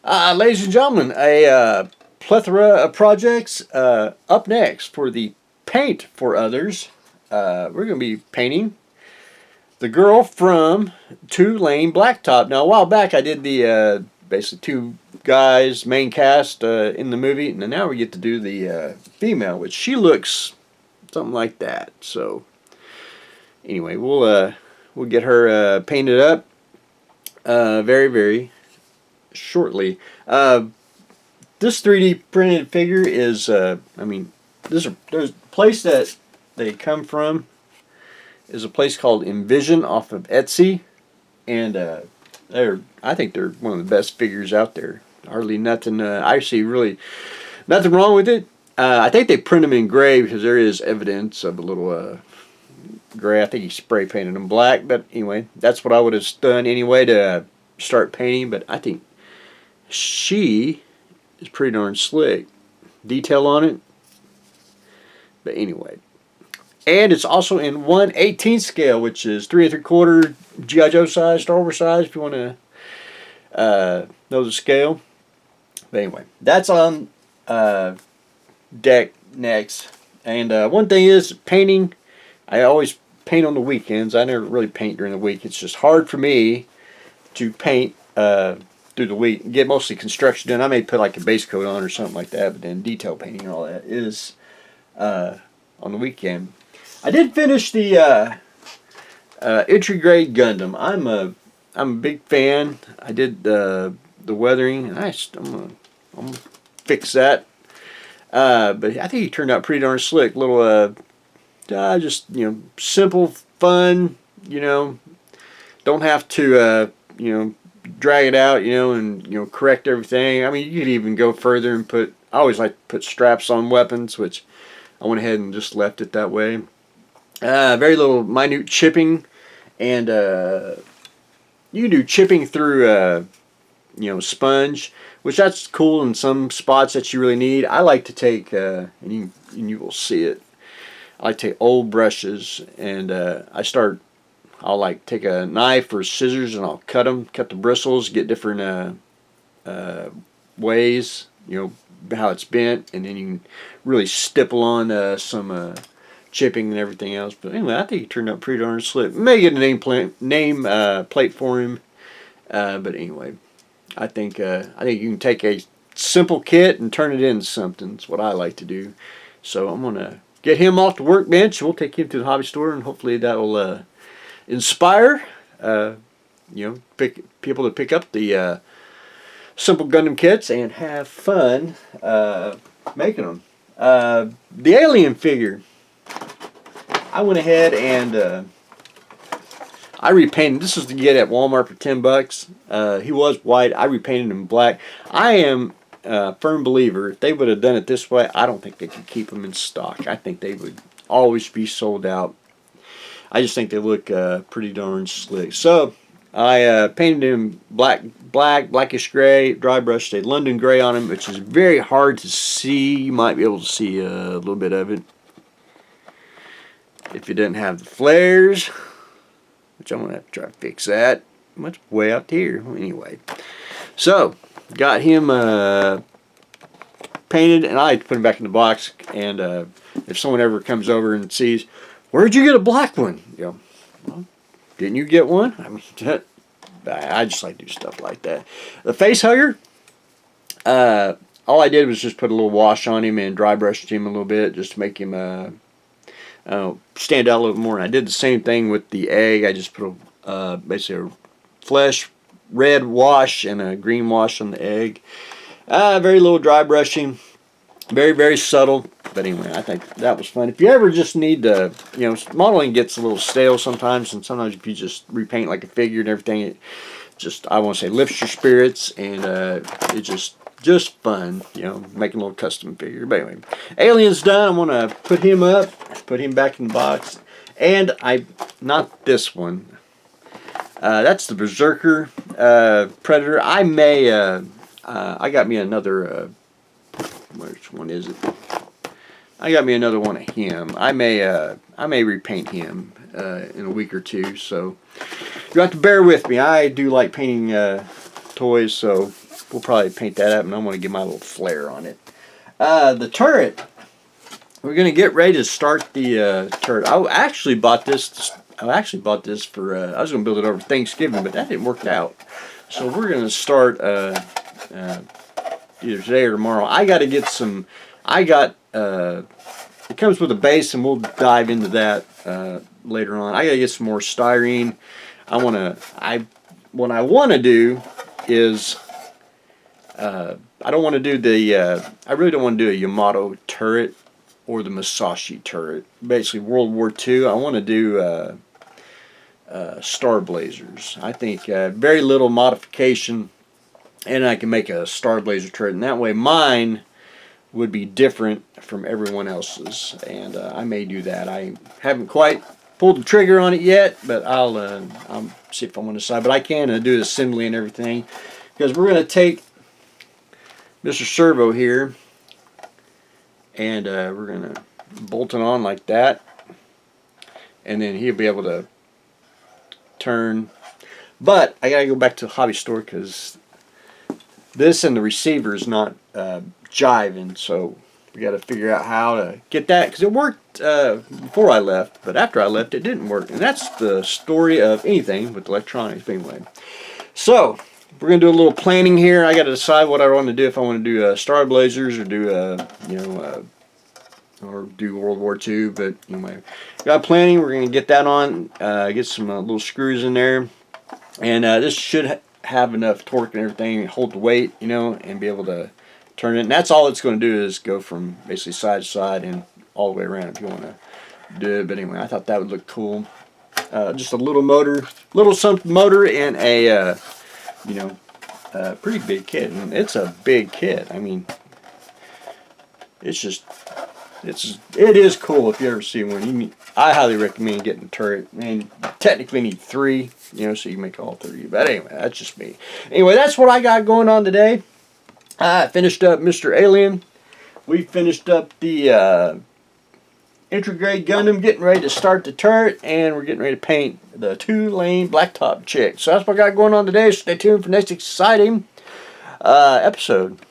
Ladies and gentlemen, a plethora of projects up next for the Paint for Others. We're going to be painting the girl from Two Lane Blacktop. Now, a while back, I did the basically two guys main cast in the movie, and now we get to do the female, which she looks something like that. So, anyway, we'll get her painted up very shortly. This 3D printed figure is, there's a place that they come from is a place called Envision off of Etsy, and I think they're one of the best figures out there. Hardly nothing, I see really nothing wrong with it. I think they print them in gray because there is evidence of a little gray. I think he spray painted them black, but anyway, that's what I would have done anyway to start painting. But I think she is pretty darn slick. Detail on it. But anyway. And it's also in 1/18 scale, which is 3 3/4 G.I. Joe size, Star Wars size, if you want to know the scale. But anyway, that's on deck next. And one thing is, painting, I always paint on the weekends. I never really paint during the week. It's just hard for me to paint through the week. Get mostly construction done. I may put like a base coat on or something like that, but then detail painting and all that is on the weekend. I did finish the entry grade Gundam. I'm a big fan. I did the weathering, and I'm gonna fix that. But I think he turned out pretty darn slick. Little just simple, fun. Don't have to drag it out. And correct everything. I mean, you could even go further and put. I always like to put straps on weapons, which I went ahead and just left it that way. Very little minute chipping, and you can do chipping through sponge, which that's cool in some spots that you really need. I like to take and you will see it. I like to take old brushes, and I'll like take a knife or scissors, and I'll cut the bristles, get different ways, how it's bent, and then you can really stipple on some chipping and everything else. But anyway, I think he turned out pretty darn slick. May get a name plate for him, but anyway, I think you can take a simple kit and turn it into something. That's what I like to do. So I'm gonna get him off the workbench. We'll take him to the hobby store, and hopefully that will inspire people to pick up the simple Gundam kits and have fun making them. The Alien figure, I went ahead and I repainted. This is to get at Walmart for $10. He was white. I repainted him black. I am a firm believer, if they would have done it this way, I don't think they could keep them in stock. I think they would always be sold out. I just think they look pretty darn slick. So I painted him blackish gray, dry brushed a London gray on him, which is very hard to see. You might be able to see a little bit of it if you didn't have the flares, which I'm going to have to try to fix that. Much way out here. Anyway, so got him painted, and I put him back in the box. And if someone ever comes over and sees, where'd you get a black one? Well, didn't you get one? I mean, I just like to do stuff like that. The face hugger, all I did was just put a little wash on him and dry brushed him a little bit just to make him stand out a little more. And I did the same thing with the egg. I just put basically a flesh red wash and a green wash on the egg. Very little dry brushing. Very subtle. But anyway, I think that was fun. If you ever just need to, modeling gets a little stale sometimes, and sometimes if you just repaint like a figure and everything, it just, I want to say, lifts your spirits, and it's just fun, making a little custom figure. But anyway, Alien's done. I'm going to put him up, put him back in the box, and not this one. That's the Berserker Predator. I may, I got me another, which one is it? I got me another one of him. I may repaint him in a week or two, so you have to bear with me. I do like painting toys, so we'll probably paint that up, and I'm going to give my little flair on it. The turret. We're going to get ready to start the turret. I actually bought this. for, I was going to build it over Thanksgiving, but that didn't work out. So we're going to start either today or tomorrow. I got to get some, it comes with a base, and we'll dive into that later on. I got to get some more styrene. What I want to do is, I don't want to do I really don't want to do a Yamato turret or the Musashi turret. Basically, World War II. I want to do Star Blazers. I think very little modification, and I can make a Star Blazer turret, and that way mine would be different from everyone else's. And I may do that. I haven't quite pulled the trigger on it yet, but I'll see if I want to decide. But I can do the assembly and everything, because we're going to take Mr. Servo here, and we're going to bolt it on like that, and then he'll be able to turn. But I got to go back to the hobby store, because this and the receiver is not jiving, so we got to figure out how to get that, because it worked before I left, but after I left it didn't work. And that's the story of anything with electronics anyway. So we're going to do a little planning here. I got to decide what I want to do, if I want to do Star Blazers or do or do World War II. But anyway, got planning. We're going to get that on, get some little screws in there, and this should have enough torque and everything, hold the weight, and be able to turn it. And that's all it's going to do, is go from basically side to side and all the way around if you want to do it. But anyway, I thought that would look cool. Just a little motor, something motor, and a pretty big kit. And it's a big kit. I mean, it is cool if you ever see one. I highly recommend getting a turret. And you technically need 3, so you can make all 3. But anyway, that's just me. Anyway, that's what I got going on today. I finished up Mr. Alien. We finished up the Intrograde Gundam, getting ready to start the turret, and we're getting ready to paint the 2-lane blacktop chick. So that's what I got going on today. Stay tuned for next exciting episode.